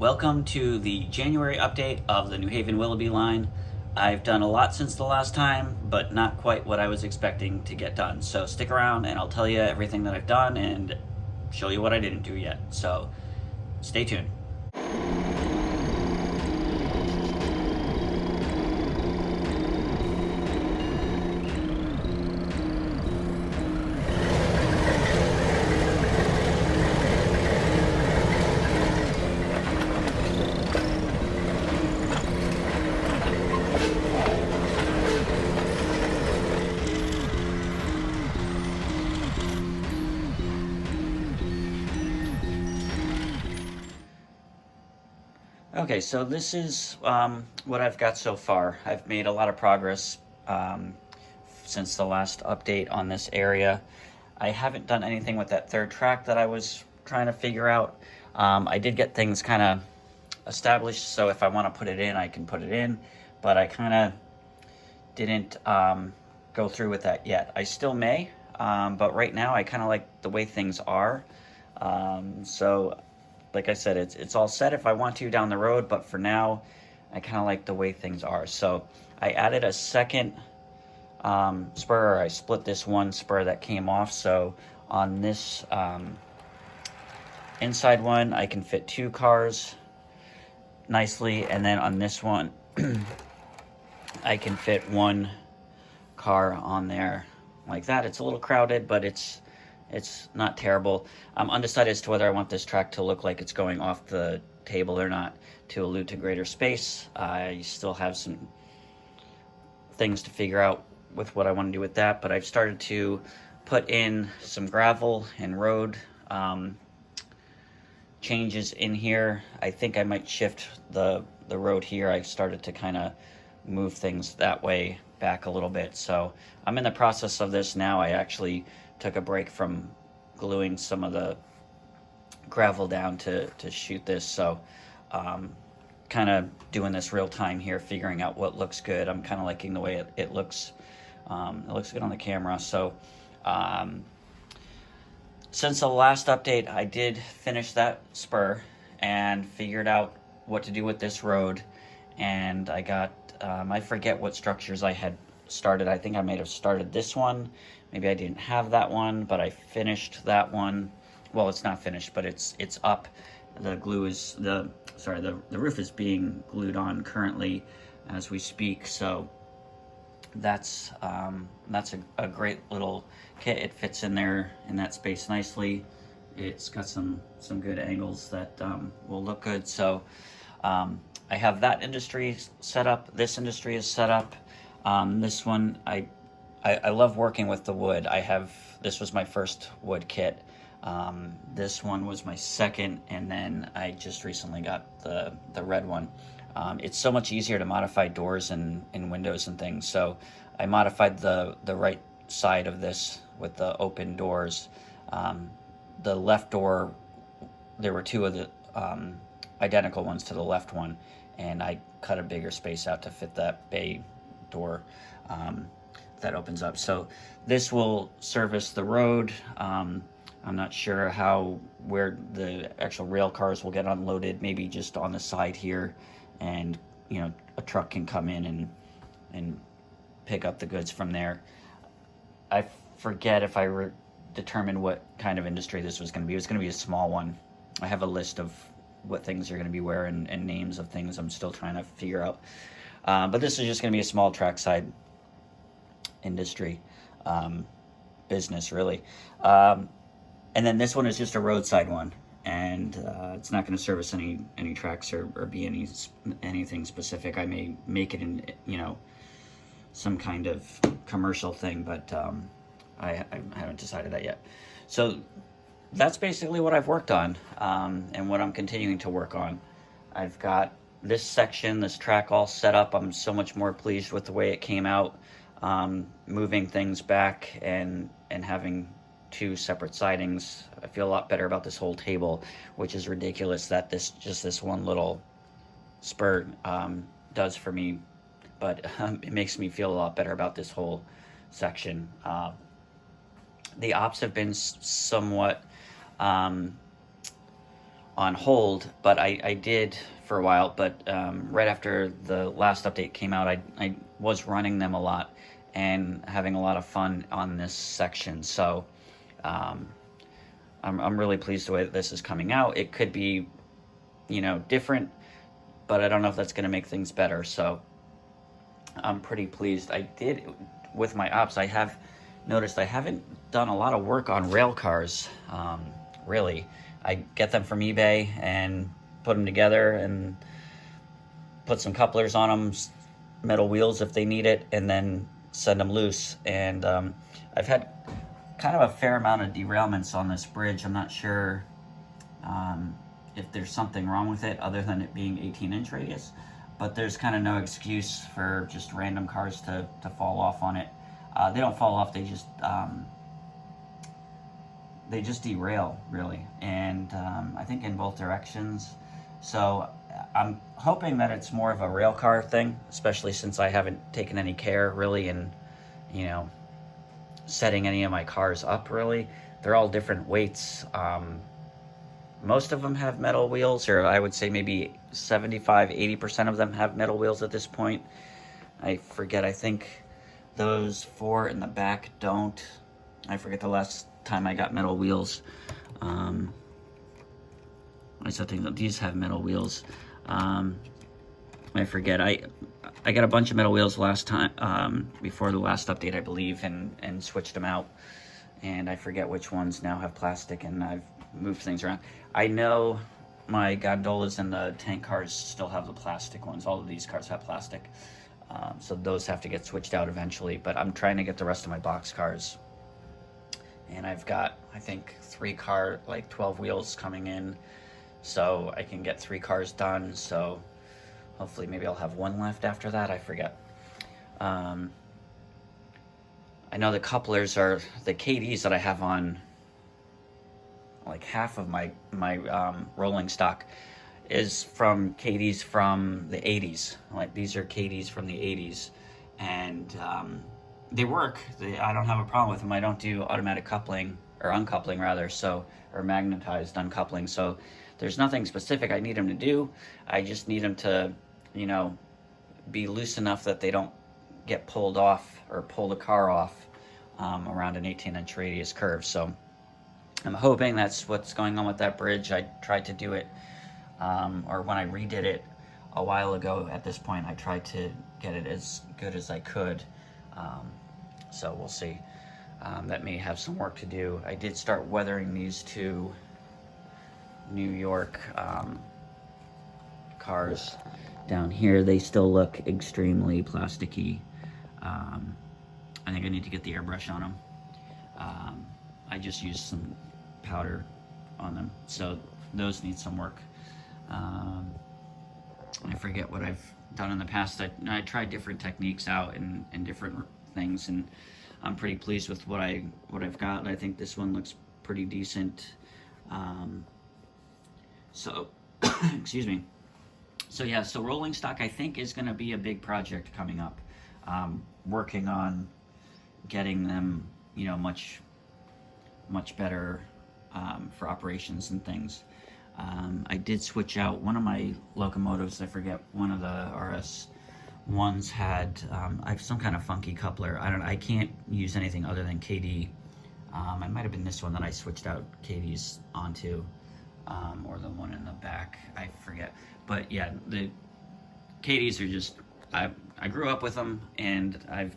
Welcome to the January update of the New Haven Willoughby line. I've done a lot since the last time, but not quite what I was expecting to get done. So stick around and I'll tell you everything that I've done and show you what I didn't do yet. So stay tuned. Okay, so this is what I've got so far. I've made a lot of progress since the last update on this area. I haven't done anything with that third track that I was trying to figure out. I did get things kind of established, so if I want to put it in, I can put it in, but I kind of didn't go through with that yet. I still may, but right now I kind of like the way things are. So like I said, it's all set if I want to down the road, but for now, I kind of like the way things are. So I added a second spur, or I split this one spur that came off. So on this inside one, I can fit 2 cars nicely, and then on this one, I can fit 1 car on there like that. It's a little crowded, but it's not terrible. I'm undecided as to whether I want this track to look like it's going off the table or not to allude to greater space. I still have some things to figure out with what I want to do with that, but I've started to put in some gravel and road changes in here. I think I might shift the road here. I started to kind of move things that way back a little bit. So I'm in the process of this now. I actually took a break from gluing some of the gravel down to shoot this. So kind of doing this real time here, figuring out what looks good. I'm kind of liking the way it looks. It looks good on the camera. So since the last update, I did finish that spur and figured out what to do with this road. And I got, I forget what structures I had started. I think I may have started this one. Maybe I didn't have that one, but I finished that one. Well, it's not finished, but it's up. The glue is, the roof is being glued on currently as we speak. So that's a great little kit. It fits in there in that space nicely. It's got some good angles that will look good. So I have that industry set up. This industry is set up. This one, I love working with the wood. This was my first wood kit. This one was my second, and then I just recently got the red one. It's so much easier to modify doors and windows and things. So I modified the right side of this with the open doors. The left door, there were 2 of the identical ones to the left one, and I cut a bigger space out to fit that bay door that opens up. So this will service the road. I'm not sure where the actual rail cars will get unloaded, maybe just on the side here, and a truck can come in and pick up the goods from there. I forget if I determined what kind of industry this was going to be. It was going to be a small one. I have a list of what things are going to be where and names of things I'm still trying to figure out. But this is just going to be a small trackside industry business, really. And then this one is just a roadside one, and it's not going to service any tracks or be anything specific. I may make it in some kind of commercial thing, but I haven't decided that yet. So that's basically what I've worked on, and what I'm continuing to work on. I've got this section, this track all set up. I'm so much more pleased with the way it came out. Moving things back and having 2 separate sidings. I feel a lot better about this whole table, which is ridiculous that this one little spur does for me, but it makes me feel a lot better about this whole section. The ops have been somewhat on on hold, but I did for a while. But right after the last update came out, I was running them a lot and having a lot of fun on this section. So um, I'm really pleased the way that this is coming out. It could be, different, but I don't know if that's going to make things better. So I'm pretty pleased. I did, with my ops, I have noticed I haven't done a lot of work on rail cars, really. I get them from eBay and put them together and put some couplers on them, metal wheels if they need it, and then send them loose. And I've had kind of a fair amount of derailments on this bridge. I'm not sure if there's something wrong with it other than it being 18-inch radius, but there's kind of no excuse for just random cars to fall off on it. They don't fall off, they just derail, really, and I think in both directions. So I'm hoping that it's more of a rail car thing, especially since I haven't taken any care really in, setting any of my cars up really. They're all different weights. Most of them have metal wheels, or I would say maybe 75-80% of them have metal wheels at this point. I forget, I think those 4 in the back don't. I forget the last time I got metal wheels. I still think that these have metal wheels. I forget. I got a bunch of metal wheels last time, before the last update, I believe, and switched them out. And I forget which ones now have plastic, and I've moved things around. I know my gondolas and the tank cars still have the plastic ones. All of these cars have plastic. So those have to get switched out eventually, but I'm trying to get the rest of my box cars. And I've got, I think, 12 wheels coming in, so I can get 3 cars done. So hopefully maybe I'll have 1 left after that, I forget. I know the couplers are the KDs that I have on, like half of my rolling stock is from KDs from the 80s. Like, these are KDs from the 80s, and they work. I don't have a problem with them. I don't do automatic coupling, or uncoupling rather, or magnetized uncoupling. So there's nothing specific I need them to do. I just need them to, be loose enough that they don't get pulled off or pull the car off around an 18-inch radius curve. So I'm hoping that's what's going on with that bridge. I tried to do it, or when I redid it a while ago at this point, I tried to get it as good as I could. So we'll see. That may have some work to do. I did start weathering these 2 New York cars down here. They still look extremely plasticky. I think I need to get the airbrush on them. I just used some powder on them, so those need some work. I forget what I've done in the past. I tried different techniques out and different things, and I'm pretty pleased with what I've got. I think this one looks pretty decent. So excuse me. So yeah, so rolling stock I think is going to be a big project coming up. Working on getting them, much better for operations and things. I did switch out one of my locomotives. I forget, one of the RS ones had I have some kind of funky coupler. I can't use anything other than KD. It might have been this one that I switched out KDs onto, or the one in the back, I forget. But yeah, the KDs are just, I grew up with them, and I've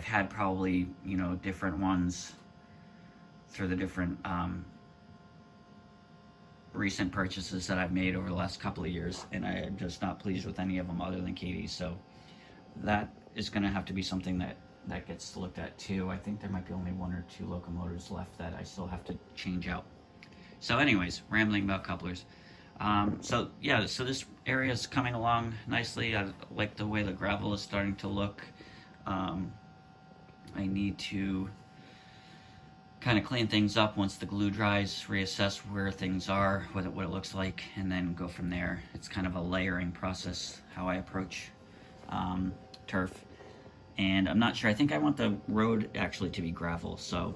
had probably, different ones through the different recent purchases that I've made over the last couple of years, and I am just not pleased with any of them other than KD. So that is going to have to be something that gets looked at too. I think there might be only 1 or 2 locomotives left that I still have to change out. So anyways, rambling about couplers. So yeah, so this area is coming along nicely. I like the way the gravel is starting to look. I need to kind of clean things up once the glue dries, reassess where things are, what it looks like, and then go from there. It's kind of a layering process, how I approach turf. And I'm not sure, I think I want the road actually to be gravel, so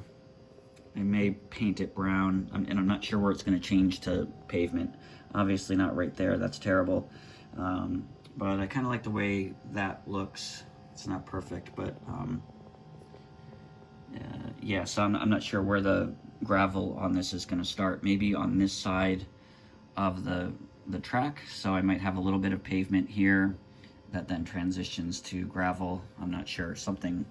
I may paint it brown, and I'm not sure where it's going to change to pavement. Obviously not right there, that's terrible. But I kind of like the way that looks. It's not perfect, but yeah, so I'm not sure where the gravel on this is going to start. Maybe on this side of the track, so I might have a little bit of pavement here that then transitions to gravel. I'm not sure, something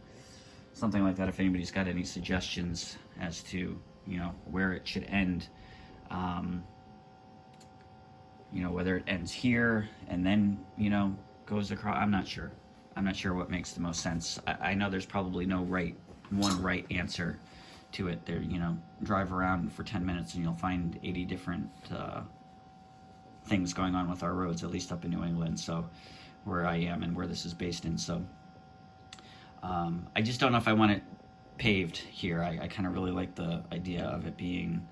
like that. If anybody's got any suggestions as to, you know, where it should end, you know, whether it ends here and then, you know, goes across. I'm not sure what makes the most sense. I know there's probably no one right answer to it. There, you know, drive around for 10 minutes and you'll find 80 different things going on with our roads, at least up in New England, so where I am and where this is based in. So I just don't know if I want it paved here. I kind of really like the idea of it being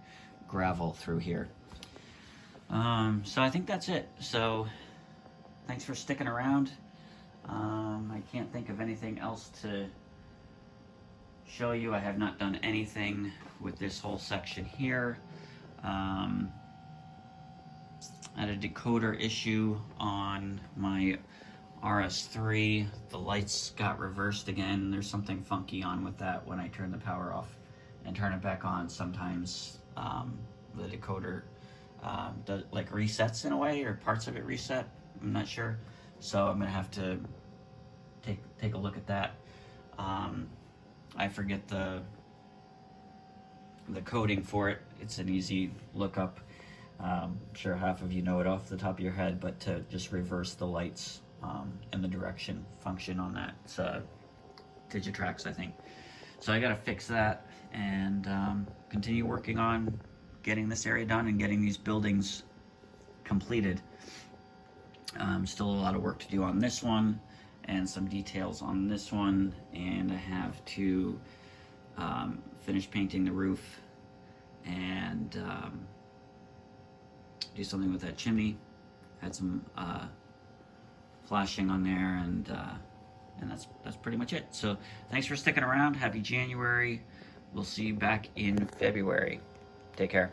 gravel through here. So I think that's it. So thanks for sticking around. I can't think of anything else to show you. I have not done anything with this whole section here. I had a decoder issue on my RS3. The lights got reversed again. There's something funky on with that when I turn the power off and turn it back on. Sometimes the decoder does, like, resets in a way, or parts of it reset. I'm not sure. So I'm gonna have to take a look at that. I forget the coding for it. It's an easy lookup. I'm sure half of you know it off the top of your head, but to just reverse the lights and the direction function on that. It's Digitrax, I think. So I gotta fix that and continue working on getting this area done and getting these buildings completed. Still a lot of work to do on this one and some details on this one, and I have to finish painting the roof and do something with that chimney. Had some flashing on there, and that's pretty much it. So thanks for sticking around. Happy January. We'll see you back in February. Take care.